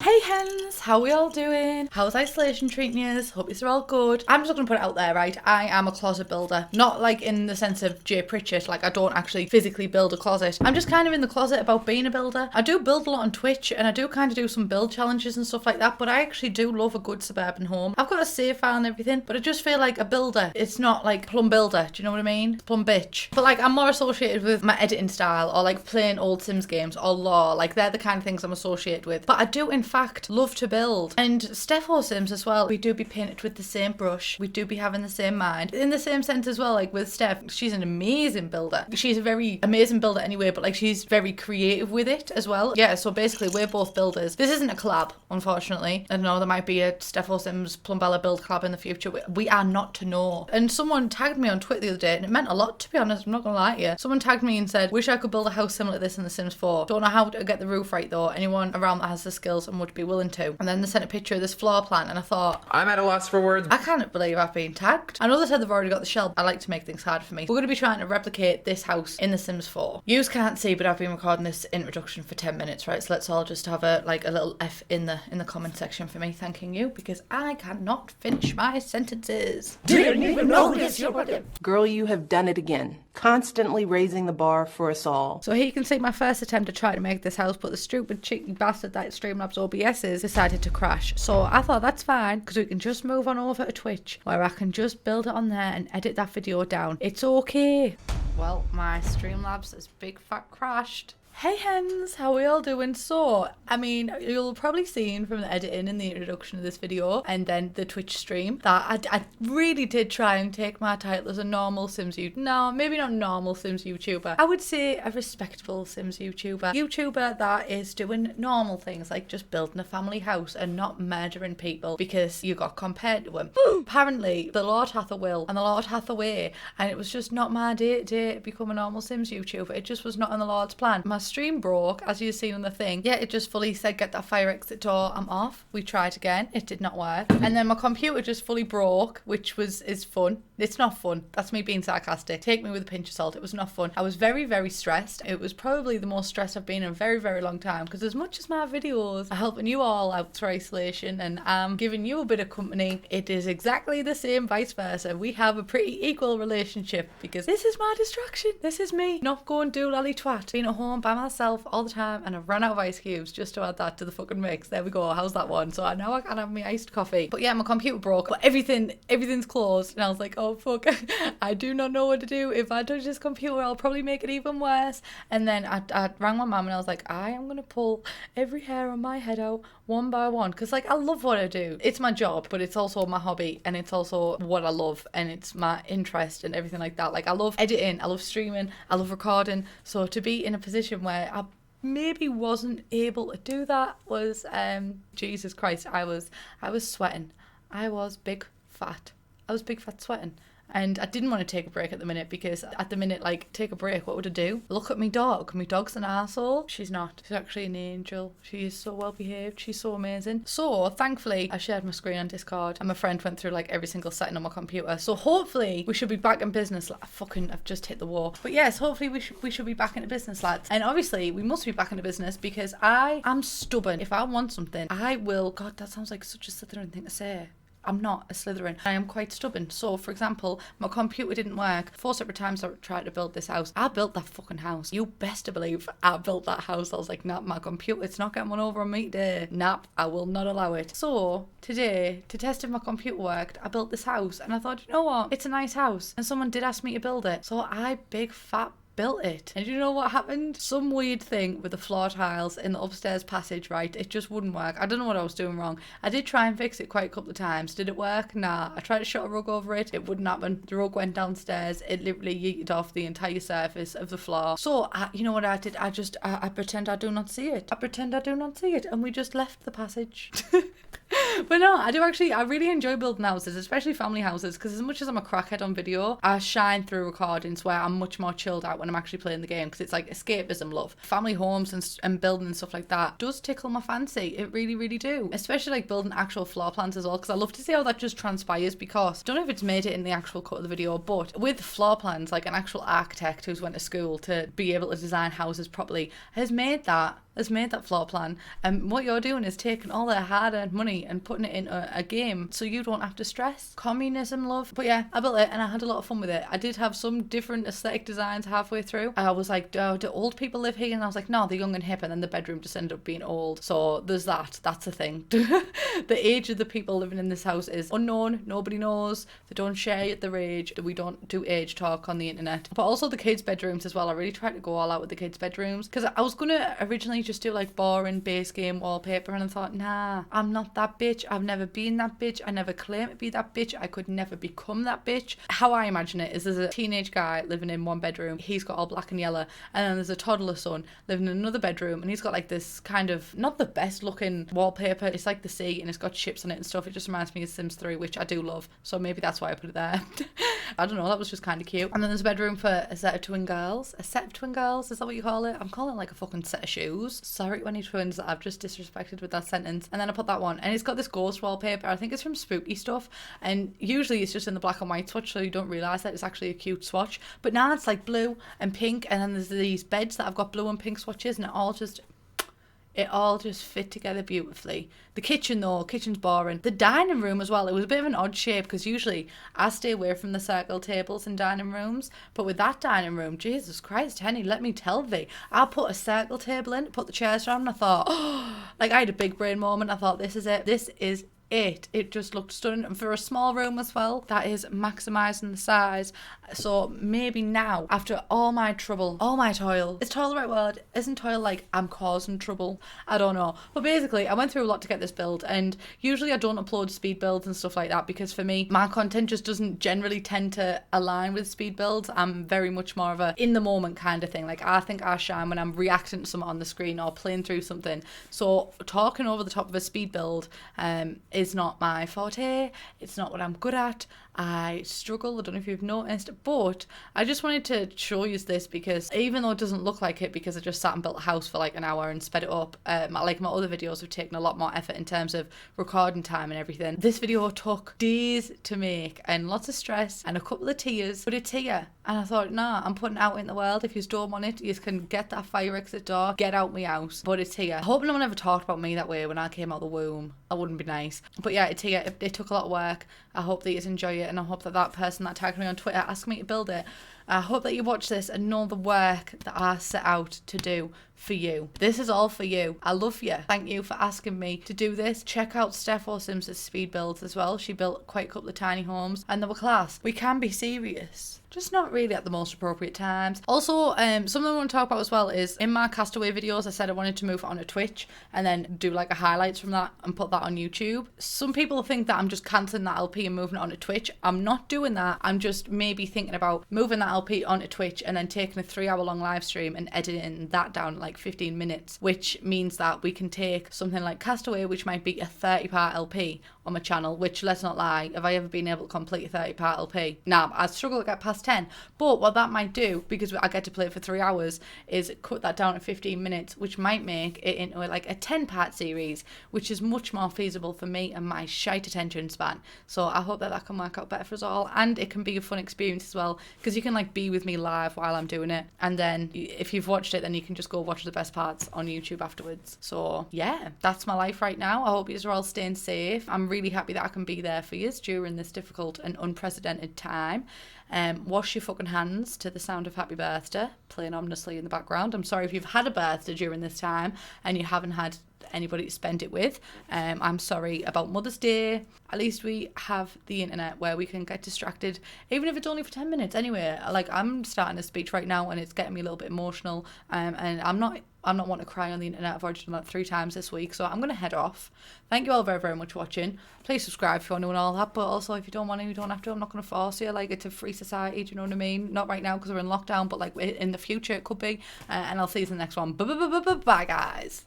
Hey hens, how we all doing? How's isolation treating you? Hope you're all good. I'm just gonna put it out there, right? I am a closet builder. Not like in the sense of Jay Pritchett, like I don't actually physically build a closet. I'm just kind of in the closet about being a builder. I do build a lot on Twitch and I do kind of do some build challenges and stuff like that, but I actually do love a good suburban home. I've got a save file and everything, but I just feel like a builder. It's not like plum builder, do you know what I mean? Plum bitch. But like I'm more associated with my editing style or like playing old Sims games or lore. Like they're the kind of things I'm associated with. But I do in fact love to build. And Stepho Sims as well, we do be painted with the same brush, we do be having the same mind. In the same sense as well, like with Steph, she's an amazing builder. She's a very amazing builder anyway, but like she's very creative with it as well. Yeah, so basically we're both builders. This isn't a collab, unfortunately. I don't know, there might be a Stepho Sims Plumbella build collab in the future. We are not to know. And someone tagged me on Twitter the other day, and it meant a lot, to be honest, I'm not gonna lie to you. Someone tagged me and said, wish I could build a house similar to this in The Sims 4. Don't know how to get the roof right though. Anyone around that has the skills and would be willing to. And then they sent a picture of this floor plan and I thought, I'm at a loss for words. I can't believe I've been tagged. I know they said they've already got the shell. I like to make things hard for me. We're going to be trying to replicate this house in The Sims 4. Yous can't see, but I've been recording this introduction for 10 minutes, right? So let's all just have a little F in the comment section for me thanking you, because I cannot finish my sentences. Didn't even notice your button. Girl, you have done it again. Constantly raising the bar for us all. So here you can see my first attempt to try to make this house, but the stupid cheeky bastard that Streamlabs OBS's decided to crash. So I thought that's fine, because we can just move on over to Twitch, where I can just build it on there and edit that video down. It's okay. Well, my Streamlabs has big fat crashed. Hey hens, how we all doing? So, I mean, you'll probably seen from the editing in the introduction of this video and then the Twitch stream that I really did try and take my title as a normal Sims YouTuber. No, maybe not normal Sims YouTuber. I would say a respectable Sims YouTuber. YouTuber that is doing normal things like just building a family house and not murdering people because you got compared to them. Apparently, the Lord hath a will and the Lord hath a way, and it was just not my day to become a normal Sims YouTuber. It just was not in the Lord's plan. My stream broke, as you see on the thing. Yeah, it just fully said get that fire exit door. I'm off. We tried again. It did not work. And then my computer just fully broke, which is fun. It's not fun. That's me being sarcastic. Take me with a pinch of salt. It was not fun. I was very, very stressed. It was probably the most stressed I've been in a very, very long time, because as much as my videos are helping you all out through isolation and I'm giving you a bit of company, it is exactly the same vice versa. We have a pretty equal relationship, because this is my distraction. This is me not going doolally twat, being at home by myself all the time, and I've run out of ice cubes just to add that to the fucking mix. There we go. How's that one? So now I can have my iced coffee. But yeah, my computer broke, but everything's closed, and I was like, oh fuck, I do not know what to do. If I touch this computer, I'll probably make it even worse. And then I rang my mum and I was like, I am gonna pull every hair on my head out one by one, because like I love what I do. It's my job, but it's also my hobby, and it's also what I love, and it's my interest and everything like that. Like I love editing, I love streaming, I love recording. So to be in a position where I maybe wasn't able to do that was Jesus Christ, I was sweating. I was big fat sweating. And I didn't want to take a break at the minute, because at the minute, like, take a break, what would I do? Look at me dog. My dog's an arsehole. She's not. She's actually an angel. She is so well behaved. She's so amazing. So, thankfully, I shared my screen on Discord and my friend went through, like, every single setting on my computer. So, hopefully, we should be back in business. Like, I've just hit the wall. But yes, hopefully, we should be back into business, lads. And obviously, we must be back into business, because I am stubborn. If I want something, I will. God, that sounds like such a Slytherin thing to say. I'm not a Slytherin. I am quite stubborn. So, for example, my computer didn't work. 4 separate times I tried to build this house. I built that fucking house. You best to believe I built that house. I was like, nah, my computer, it's not getting one over on me today. Nah, I will not allow it. So, today, to test if my computer worked, I built this house. And I thought, you know what? It's a nice house. And someone did ask me to build it. So, I big fat built it. And you know what happened? Some weird thing with the floor tiles in the upstairs passage, right? It just wouldn't work. I don't know what I was doing wrong. I did try and fix it quite a couple of times. Did it work? Nah. I tried to shut a rug over it. It wouldn't happen. The rug went downstairs. It literally yeeted off the entire surface of the floor. So, you know what I did? I pretend I do not see it. I pretend I do not see it. And we just left the passage. But no, I really enjoy building houses, especially family houses, because as much as I'm a crackhead on video, I shine through recordings where I'm much more chilled out when I'm actually playing the game, because it's like escapism love. Family homes and building and stuff like that does tickle my fancy. It really, really do. Especially like building actual floor plans as well, because I love to see how that just transpires, because I don't know if it's made it in the actual cut of the video, but with floor plans, like an actual architect who's went to school to be able to design houses properly has made that has made that floor plan, and what you're doing is taking all their hard-earned money and putting it into a game so you don't have to stress. Communism, love. But yeah, I built it and I had a lot of fun with it. I did have some different aesthetic designs halfway through. I was like, do old people live here? And I was like, no, they're young and hip. And then the bedroom just ended up being old. So there's that. That's a thing. The age of the people living in this house is unknown. Nobody knows. They don't share their age. We don't do age talk on the internet. But also the kids' bedrooms as well. I really tried to go all out with the kids' bedrooms because I was going to originally just do like boring base game wallpaper, and I thought, nah, I'm not that bitch. I've never been that bitch. I never claim to be that bitch. I could never become that bitch. How I imagine it is there's a teenage guy living in one bedroom. He's got all black and yellow. And then there's a toddler son living in another bedroom, and he's got like this kind of, not the best looking wallpaper. It's like the sea and it's got ships on it and stuff. It just reminds me of Sims 3, which I do love. So maybe that's why I put it there. I don't know. That was just kind of cute. And then there's a bedroom for a set of twin girls. A set of twin girls? Is that what you call it? I'm calling it like a fucking set of shoes. Sorry to any twins that I've just disrespected with that sentence. And then I put that one. And it's got this ghost wallpaper. I think it's from Spooky Stuff. And usually it's just in the black and white swatch, so you don't realise that it's actually a cute swatch. But now it's like blue and pink. And then there's these beds that have got blue and pink swatches. And it all just fit together beautifully. The kitchen though, kitchen's boring. The dining room as well, it was a bit of an odd shape because usually I stay away from the circle tables in dining rooms. But with that dining room, Jesus Christ, Henny, let me tell thee, I put a circle table in, put the chairs around, and I thought, oh, like I had a big brain moment. I thought, this is it. This is it just looked stunning, and for a small room as well, that is maximizing the size. So maybe now, after all my trouble, all my toil, is toil the right word? Isn't toil like I'm causing trouble? I don't know, but basically I went through a lot to get this build, and usually I don't upload speed builds and stuff like that because for me my content just doesn't generally tend to align with speed builds. I'm very much more of a in the moment kind of thing. Like I think I shine when I'm reacting to something on the screen or playing through something. So talking over the top of a speed build is not my forte. It's not what I'm good at. I struggle. I don't know if you've noticed, but I just wanted to show you this because even though it doesn't look like it, because I just sat and built a house for like an hour and sped it up, like my other videos have taken a lot more effort in terms of recording time and everything. This video took days to make and lots of stress and a couple of tears, but it's here. And I thought, nah, I'm putting it out in the world. If you don't want it, you can get that fire exit door, get out my house. But it's here. I hope no one ever talked about me that way when I came out the womb. That wouldn't be nice. But yeah, it's here. It took a lot of work. I hope that you enjoy it, and I hope that that person that tagged me on Twitter asked me to build it, I hope that you watch this and know the work that I set out to do for you. This is all for you. I love you. Thank you for asking me to do this. Check out Steph or Sims' speed builds as well. She built quite a couple of tiny homes and they were class. We can be serious, just not really at the most appropriate times. Also, something I want to talk about as well is in my Castaway videos, I said I wanted to move it onto Twitch and then do like a highlights from that and put that on YouTube. Some people think that I'm just cancelling that LP and moving it onto Twitch. I'm not doing that. I'm just maybe thinking about moving that LP onto Twitch and then taking a 3-hour-long live stream and editing that down like 15 minutes, which means that we can take something like Castaway, which might be a 30-part LP on my channel, which, let's not lie, have I ever been able to complete a 30-part LP? Nah, I struggle to get past 10. But what that might do, because I get to play it for 3 hours, is cut that down to 15 minutes, which might make it into like a 10-part series, which is much more feasible for me and my shite attention span. So I hope that that can work out better for us all, and it can be a fun experience as well, because you can like be with me live while I'm doing it, and then if you've watched it, then you can just go watch the best parts on YouTube afterwards. So yeah, that's my life right now. I hope you are all staying safe. I'm really happy that I can be there for you during this difficult and unprecedented time. Wash your fucking hands to the sound of Happy Birthday playing ominously in the background. I'm sorry if you've had a birthday during this time and you haven't had anybody to spend it with. I'm sorry about Mother's Day. At least we have the internet where we can get distracted, even if it's only for 10 minutes. Anyway, like I'm starting a speech right now and it's getting me a little bit emotional, and I'm not wanting to cry on the internet. I've already done that 3 times this week, so I'm going to head off. Thank you all very, very much for watching. Please subscribe if you want to and all that, but also if you don't want to, you don't have to. I'm not going to force you. Like, it's a free society, do you know what I mean? Not right now because we're in lockdown, but like in the future it could be. And I'll see you in the next one. Bye, guys.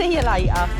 See you later.